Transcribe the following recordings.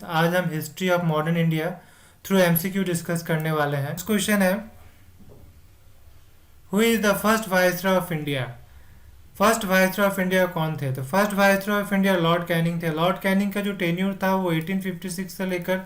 Students, आज हम history of modern India through MCQ discuss करने वाले हैं। क्वेश्चन है, who is the first viceroy of India? First viceroy of India कौन थे? तो first viceroy of India Lord Canning थे। लॉर्ड कैनिंग का जो टेन्यूर था वो 1856 से लेकर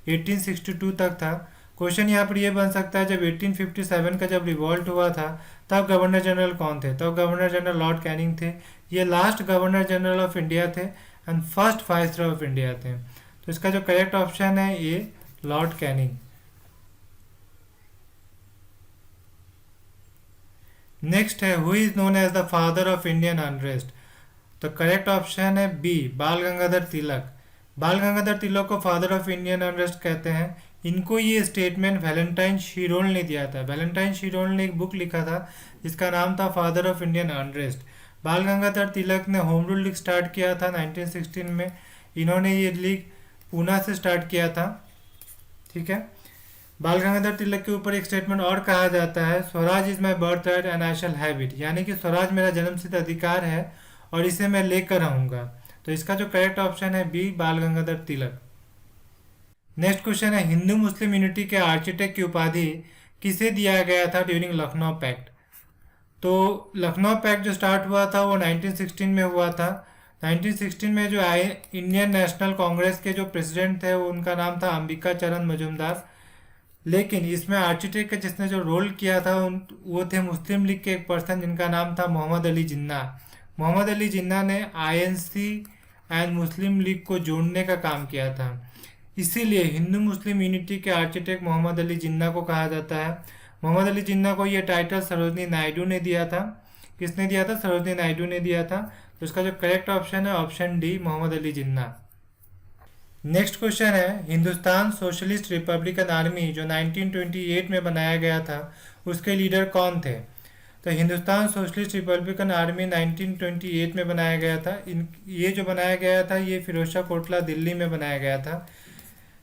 1862 तक था। क्वेश्चन यहाँ पर ये बन सकता है, जब 1857 का जब रिवॉल्ट हुआ था तब गवर्नर जनरल कौन थे? तब गवर्नर जनरल लॉर्ड कैनिंग थे। ये last governor general of India थे and first viceroy of India थे। तो इसका जो करेक्ट ऑप्शन है ये लॉर्ड कैनिंग। नेक्स्ट है, who is known as the father of Indian unrest? तो करेक्ट ऑप्शन है बी, बाल गंगाधर तिलक। बाल गंगाधर तिलक को फादर ऑफ इंडियन अनरेस्ट कहते हैं। इनको ये स्टेटमेंट वैलेंटाइन शिरोल ने दिया था। वैलेंटाइन शिरोल ने एक बुक लिखा था जिसका नाम था फादर ऑफ इंडियन अनरेस्ट। बाल गंगाधर तिलक ने होम रूल लीग स्टार्ट किया था 1916 में। इन्होंने ये लीग पूना से स्टार्ट किया था। ठीक है। बाल गंगाधर तिलक के ऊपर एक स्टेटमेंट और कहा जाता है, Swaraj is my birth right and I shall have it. यानी कि स्वराज मेरा जन्मसिद्ध अधिकार है और इसे मैं लेकर रहूंगा। तो इसका जो करेक्ट ऑप्शन है B, Bal Gangadhar Tilak. Next question है, हिंदू मुस्लिम यूनिटी के आर्किटेक्ट की उपाधि किसे दिया गया था ड्यूरिंग लखनऊ पैक्ट? तो लखनऊ पैक्ट जो स्टार्ट हुआ था वो 1916 में हुआ था। 1916 में जो आए इंडियन नेशनल कांग्रेस के जो प्रेसिडेंट थे उनका नाम था अंबिका चरण मजूमदार। लेकिन इसमें आर्किटेक्ट का जिसने जो रोल किया था वो थे मुस्लिम लीग के एक पर्सन जिनका नाम था मोहम्मद अली जिन्ना। मोहम्मद अली जिन्ना ने आईएनसी एंड मुस्लिम लीग को जोड़ने का काम किया था। इसीलिए हिंदू मुस्लिम यूनिटी के आर्किटेक्ट मोहम्मद अली जिन्ना को कहा जाता है। मोहम्मद अली जिन्ना को ये टाइटल सरोजनी नायडू ने दिया था। किसने दिया था? सरोजनी नायडू ने दिया था। तो इसका जो करेक्ट ऑप्शन है option D, Mohammad Ali Jinnah. Next question है, हिंदुस्तान सोशलिस्ट रिपब्लिकन आर्मी जो 1928 में बनाया गया था उसके लीडर कौन थे? तो हिंदुस्तान सोशलिस्ट रिपब्लिकन आर्मी 1928 में बनाया गया था। ये जो बनाया गया था ये फिरोजशाह कोटला दिल्ली में बनाया गया था।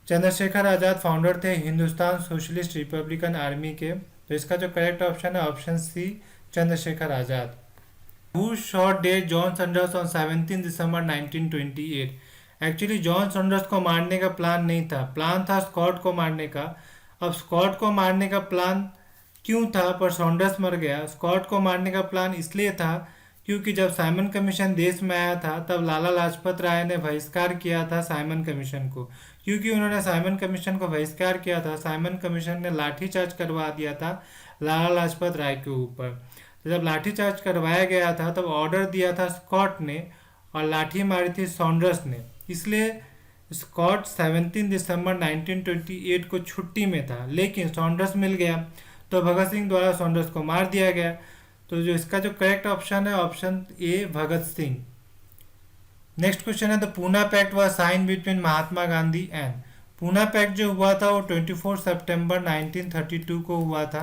चंद्रशेखर आज़ाद फाउंडर थे हिंदुस्तान सोशलिस्ट रिपब्लिकन आर्मी के। तो इसका जो करेक्ट ऑप्शन है option C, Chandrashekhar Azad. Who shot dead John Saunders on 17 दिसंबर 1928? एक्चुअली जॉन सैंडर्स को मारने का प्लान नहीं था, प्लान था स्कॉट को मारने का। अब स्कॉट को मारने का प्लान क्यों था पर सैंडर्स मर गया? स्कॉट को मारने का प्लान इसलिए था क्योंकि जब साइमन कमीशन देश में आया था तब लाला लाजपत राय ने बहिष्कार किया था साइमन कमीशन को। क्योंकि उन्होंने साइमन कमीशन को बहिष्कार किया था, साइमन कमीशन ने लाठीचार्ज करवा दिया था लाला लाजपत राय के ऊपर। तो जब लाठीचार्ज करवाया गया था तब ऑर्डर दिया था स्कॉट ने और लाठी मारी थी सैंडर्स ने। इसलिए स्कॉट 17 दिसंबर 1928 को छुट्टी में था, लेकिन सैंडर्स मिल गया तो भगत सिंह द्वारा सैंडर्स को मार दिया गया। तो जो इसका जो करेक्ट ऑप्शन है option A, Bhagat Singh. Next question है, the Poona pact was sign between Mahatma Gandhi and. Poona pact जो हुआ था वो 24 सितंबर 1932 को हुआ था।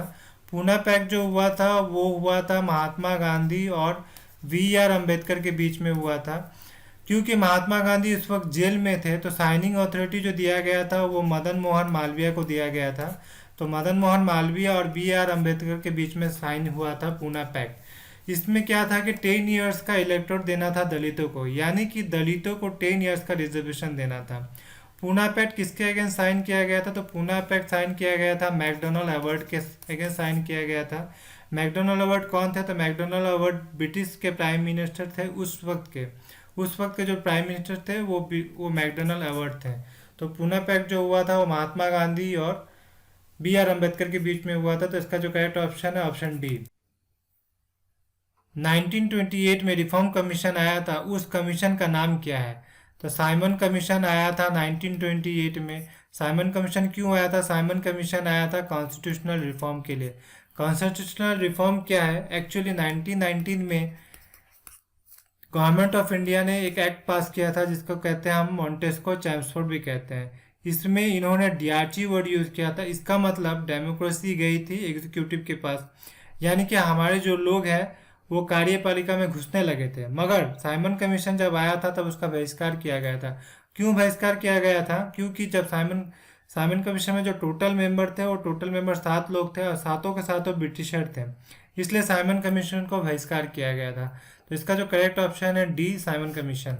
पूना पैक्ट जो हुआ था वो हुआ था महात्मा गांधी और वी.आर. अम्बेडकर के बीच में हुआ था। क्योंकि महात्मा गांधी उस वक्त जेल में थे तो साइनिंग अथॉरिटी जो दिया गया था वो मदन मोहन मालवीय को दिया गया था। तो मदन मोहन मालवीय और बी.आर. अम्बेडकर के बीच में साइन हुआ था पूना पैक्ट। इसमें क्या था कि 10 इयर्स का इलेक्टोर देना था दलितों को, यानी कि दलितों को 10 इयर्स का रिजर्वेशन देना था। पूना पैक्ट किसके अगेंस्ट साइन किया गया था? तो पूना पैक्ट साइन किया गया था मैकडोनल्ड अवार्ड के अगेंस्ट साइन किया गया था। मैकडोनल्ड अवार्ड कौन थे? तो मैकडोनल्ड अवार्ड ब्रिटिश के प्राइम मिनिस्टर थे उस वक्त के। उस वक्त के जो प्राइम मिनिस्टर थे वो मैकडोनल्ड अवार्ड थे। तो पूना पैक्ट जो हुआ था वो महात्मा गांधी और बी.आर. अम्बेडकर के बीच में हुआ था। तो इसका जो करेक्ट ऑप्शन है ऑप्शन डी। 1928 में रिफॉर्म कमीशन आया था, उस कमीशन का नाम क्या है? तो साइमन कमीशन आया था 1928 में। साइमन कमीशन क्यों आया था? साइमन कमीशन आया था कॉन्स्टिट्यूशनल रिफॉर्म के लिए। कॉन्स्टिट्यूशनल रिफॉर्म क्या है? एक्चुअली 1919 में गवर्नमेंट ऑफ इंडिया ने एक एक्ट पास किया था जिसको कहते हैं हम मॉन्टेस्को चैम्सफोर्ड भी कहते हैं। इसमें इन्होंने डीआरची वर्ड यूज़ किया था। इसका मतलब डेमोक्रेसी गई थी एग्जीक्यूटिव के पास, यानी कि हमारे जो लोग हैं वो कार्यपालिका में घुसने लगे थे। मगर साइमन कमीशन जब आया था तब उसका बहिष्कार किया गया था। क्यों बहिष्कार किया गया था? क्योंकि जब साइमन कमीशन में जो टोटल मेंबर थे वो टोटल मेंबर 7 लोग थे और सातों के सातों ब्रिटिशर थे, इसलिए साइमन कमीशन को बहिष्कार किया गया था। तो इसका जो करेक्ट ऑप्शन है D, Simon commission.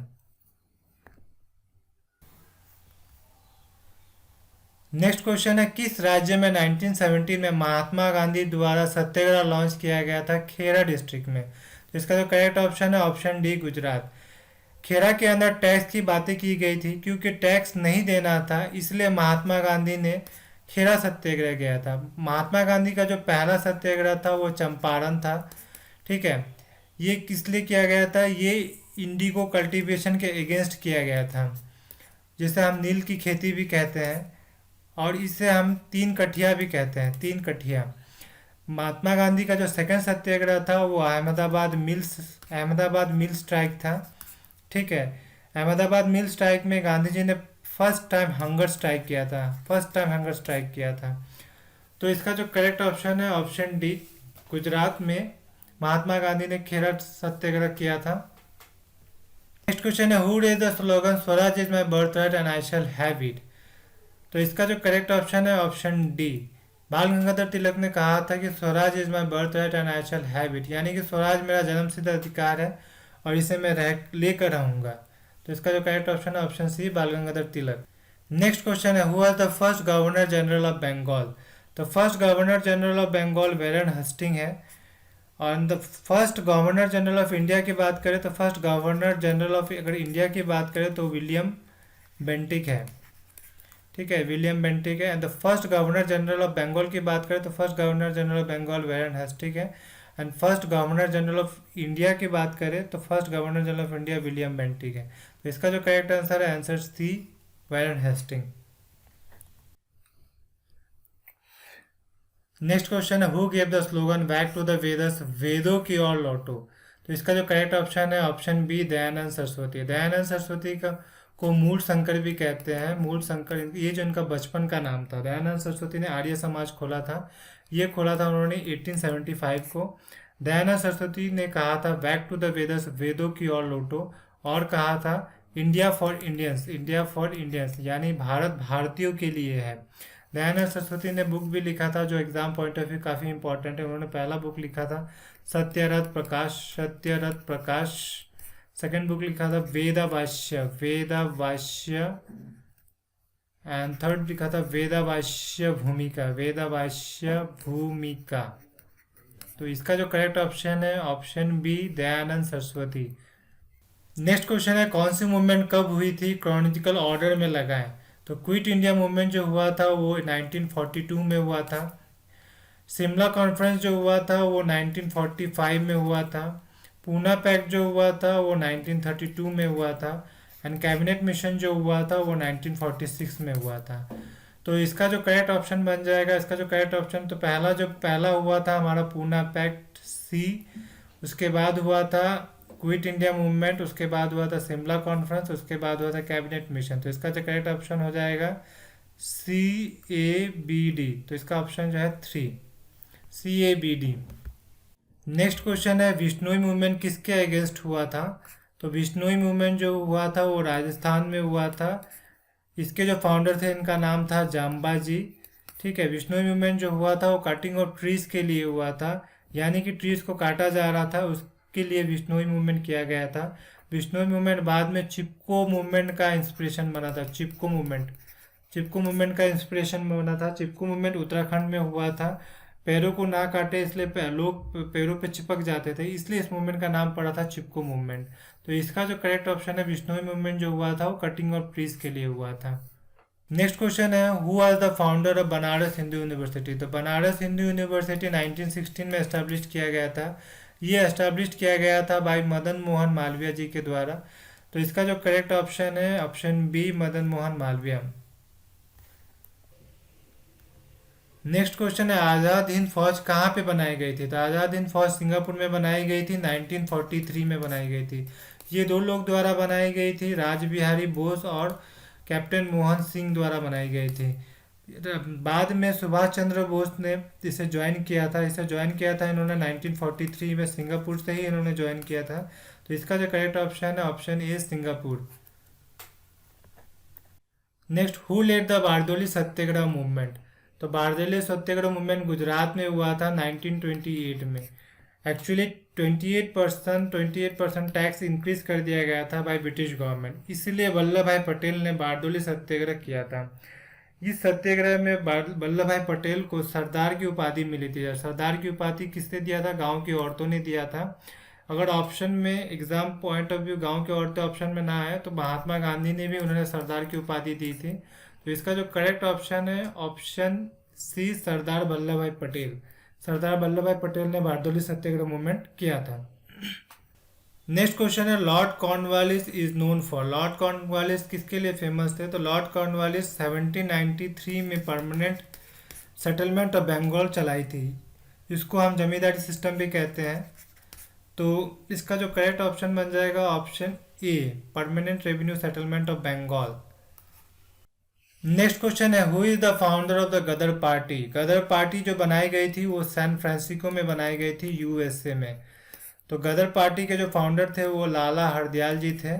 Next question है, किस राज्य में 1917 में महात्मा गांधी द्वारा सत्याग्रह लॉन्च किया गया था? खेड़ा डिस्ट्रिक्ट में। तो इसका जो करेक्ट ऑप्शन है ऑप्शन डी, गुजरात। खेड़ा के अंदर टैक्स की बातें की गई थी, क्योंकि टैक्स नहीं देना था इसलिए महात्मा गांधी ने खेड़ा सत्याग्रह किया था। महात्मा गांधी का जो पहला सत्याग्रह था वो चंपारण था। ठीक है, ये किस लिए किया गया था? ये इंडिगो कल्टीवेशन के अगेंस्ट किया गया था, जिसे हम नील की खेती भी कहते हैं, और इसे हम तीन कठिया भी कहते हैं, तीन कठिया। महात्मा गांधी का जो सेकंड सत्याग्रह था वो अहमदाबाद मिल स्ट्राइक था। ठीक है, अहमदाबाद मिल स्ट्राइक में गांधी जी ने फर्स्ट टाइम हंगर स्ट्राइक किया था, फर्स्ट टाइम हंगर स्ट्राइक किया था। तो इसका जो करेक्ट ऑप्शन है ऑप्शन डी, गुजरात में महात्मा गांधी ने खेड़ा सत्याग्रह किया था। नेक्स्ट क्वेश्चन है, who is the slogan Swaraj is my birth right and I shall have it? तो इसका जो करेक्ट ऑप्शन है ऑप्शन डी, बाल गंगाधर तिलक ने कहा था कि Swaraj is my birth right and I shall have it, यानी कि स्वराज मेरा जन्मसिद्ध अधिकार है और इसे मैं रह लेकर रहूंगा। तो इसका जो करेक्ट ऑप्शन है option C, Bal Gangadhar Tilak. Next question है, who was the first governor general of Bengal? तो first governor general of Bengal Warren Hasting है। और the first governor general of India की बात करें तो फर्स्ट गवर्नर जनरल ऑफ अगर इंडिया की बात करें तो विलियम बेंटिक है। ठीक है, विलियम बेंटिक है। And the first governor general of Bengal की बात करें तो first governor general of Bengal Warren Hasting है। And first governor general of India की बात करें तो first governor general of India William Bentinck है। तो इसका जो करेक्ट आंसर है answer C, Warren Hasting. Next question है, who gave the slogan back to the Vedas, वेदों की ओर लौटो? तो इसका जो करेक्ट ऑप्शन है ऑप्शन बी, दयानंद सरस्वती। दयानंद सरस्वती का को मूल शंकर भी कहते हैं, मूल शंकर ये जो इनका बचपन का नाम था। दयानंद सरस्वती ने आर्य समाज खोला था, ये खोला था उन्होंने 1875 को। दयानंद सरस्वती ने कहा था बैक टू द वेदस, वेदों की ओर लौटो, और कहा था India for Indians, India for Indians, यानी भारत भारतीयों के लिए है। दयानंद सरस्वती ने बुक भी लिखा था जो एग्जाम पॉइंट ऑफ व्यू काफ़ी इंपॉर्टेंट है। उन्होंने पहला बुक लिखा था सत्यरथ प्रकाश, सत्यरथ प्रकाश। सेकंड बुक लिखा था वेदावास्य, वेदावास्य। एंड थर्ड लिखा था वेदावास्य भूमिका, वेदावास्य भूमिका। तो इसका जो करेक्ट ऑप्शन है option B, Dayanand Saraswati. Next question है, कौन सी मूवमेंट कब हुई थी? क्रोनोलॉजिकल ऑर्डर में लगाएं। तो क्विट इंडिया मूवमेंट जो हुआ था वो 1942 में हुआ था। शिमला कॉन्फ्रेंस जो हुआ था वो 1945 में हुआ था। पूना पैक्ट जो हुआ था वो 1932 में हुआ था। एंड कैबिनेट मिशन जो हुआ था वो 1946 में हुआ था। तो इसका जो करेक्ट ऑप्शन बन जाएगा, इसका जो करेक्ट ऑप्शन, तो पहला हुआ था हमारा पूना पैक्ट, सी। उसके बाद हुआ था क्विट इंडिया मूवमेंट, उसके बाद हुआ था शिमला कॉन्फ्रेंस, उसके बाद हुआ था कैबिनेट मिशन। तो इसका जो करेक्ट ऑप्शन हो जाएगा CABD। तो इसका ऑप्शन जो है 3, CABD। नेक्स्ट क्वेश्चन है, विश्नोई मूवमेंट किसके अगेंस्ट हुआ था? तो विश्नोई मूवमेंट जो हुआ था वो राजस्थान में हुआ था। इसके जो फाउंडर थे इनका नाम था जाम्बा जी। ठीक है, विश्नोई मूवमेंट जो हुआ था वो कटिंग ऑफ ट्रीज के लिए हुआ था, यानी कि ट्रीज को काटा जा रहा था, उसके लिए विश्नोई मूवमेंट किया गया था। विश्नोई मूवमेंट बाद में चिपको मूवमेंट का इंस्पिरेशन बना था। चिपको मूवमेंट का इंस्पिरेशन बना था। चिपको मूवमेंट उत्तराखंड में हुआ था। पैरों को ना काटे इसलिए लोग पैरों पे चिपक जाते थे, इसलिए इस मूवमेंट का नाम पड़ा था चिपको मूवमेंट। तो इसका जो करेक्ट ऑप्शन है विश्नोई मूवमेंट जो हुआ था वो कटिंग ऑफ ट्रीज के लिए हुआ था। नेक्स्ट क्वेश्चन है, who was the founder of Banaras Hindu university? तो बनारस हिंदू यूनिवर्सिटी 1916 में एस्टेब्लिश किया गया था। ये एस्टेब्लिश किया गया था बाय मदन मोहन मालवीय जी के द्वारा। तो इसका जो करेक्ट ऑप्शन है option B, Madan Mohan Malviya. Next question है, आज़ाद हिंद फौज कहाँ पे बनाई गई थी? तो आज़ाद हिंद फौज सिंगापुर में बनाई गई थी, 1943 में बनाई गई थी। ये दो लोग द्वारा बनाई गई थी, राज बिहारी बोस और कैप्टन मोहन सिंह द्वारा बनाई गई थी। बाद में सुभाष चंद्र बोस ने इसे ज्वाइन किया था। इन्होंने 1943 में, सिंगापुर से ही इन्होंने ज्वाइन किया था। तो इसका जो करेक्ट ऑप्शन है option A, Singapore. Next, who led the Bardoli Satyagraha movement? तो बारदोली सत्याग्रह मूवमेंट गुजरात में हुआ था 1928 में। एक्चुअली 28% टैक्स इंक्रीज कर दिया गया था बाय ब्रिटिश गवर्नमेंट, इसलिए वल्लभ भाई पटेल ने बारदोली सत्याग्रह किया था। इस सत्याग्रह में वल्लभ भाई पटेल को सरदार की उपाधि मिली थी। सरदार की उपाधि किसने दिया था? गांव की औरतों ने दिया था। अगर ऑप्शन में एग्जाम पॉइंट ऑफ व्यू गांव की औरतें ऑप्शन में ना आए तो महात्मा गांधी ने भी उन्होंने सरदार की उपाधि दी थी। तो इसका जो करेक्ट ऑप्शन है ऑप्शन सी, सरदार वल्लभ भाई पटेल। सरदार वल्लभ भाई पटेल ने बारडोली सत्याग्रह मूवमेंट किया था। नेक्स्ट क्वेश्चन है Lord Cornwallis is known for. Lord Cornwallis किसके लिए फेमस थे? तो लॉर्ड कॉर्नवालिस 1793 में परमानेंट सेटलमेंट ऑफ बंगाल चलाई थी। इसको हम जमींदारी सिस्टम भी कहते हैं। तो इसका जो करेक्ट ऑप्शन बन जाएगा option A, permanent revenue settlement of Bengal. Next question है who is the founder of the Ghadar party. Ghadar party जो बनाई गई थी वो सैन फ्रांसिस्को में बनाई गई थी, यूएसए में। तो गदर पार्टी के जो फाउंडर थे वो लाला हरदयाल जी थे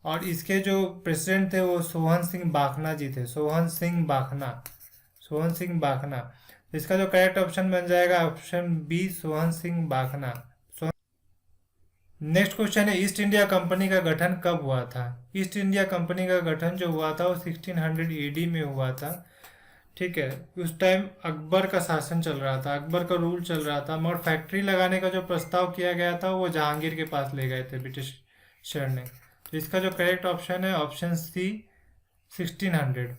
और इसके जो प्रेसिडेंट थे वो सोहन सिंह बाखना जी थे। सोहन सिंह बाखना, सोहन सिंह बाखना। इसका जो करेक्ट ऑप्शन बन जाएगा option B, Sohan Singh Bakhna. Next question है ईस्ट इंडिया कंपनी का गठन कब हुआ था? ईस्ट इंडिया कंपनी का गठन जो हुआ था वो 1600 एडी में हुआ था। ठीक है, उस टाइम अकबर का शासन चल रहा था, अकबर का रूल चल रहा था, मगर फैक्ट्री लगाने का जो प्रस्ताव किया गया था वो जहांगीर के पास ले गए थे ब्रिटिश शर ने। तो इसका जो करेक्ट ऑप्शन है ऑप्शन सी, 1600।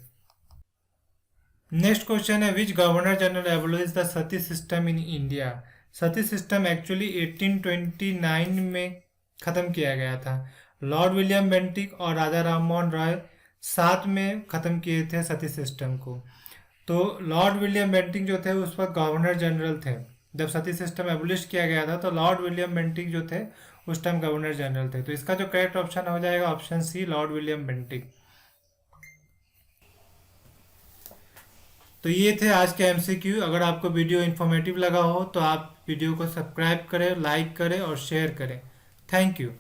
नेक्स्ट क्वेश्चन है which governor general abolish the sati system in India. Sati system actually 1829 में खत्म किया गया था। लॉर्ड विलियम बेंटिक और राजा राम मोहन रॉय साथ में खत्म किए थे सती सिस्टम को। तो लॉर्ड विलियम बेंटिक जो थे उस वक्त गवर्नर जनरल थे जब सती सिस्टम एबोलिश किया गया था। तो लॉर्ड विलियम बेंटिक जो थे उस टाइम गवर्नर जनरल थे। तो इसका जो करेक्ट ऑप्शन हो जाएगा option C, Lord William Bentinck. तो ये थे आज के एमसीक्यू। अगर आपको वीडियो इन्फॉर्मेटिव लगा हो तो आप वीडियो को सब्सक्राइब करें, लाइक करें और शेयर करें। Thank you.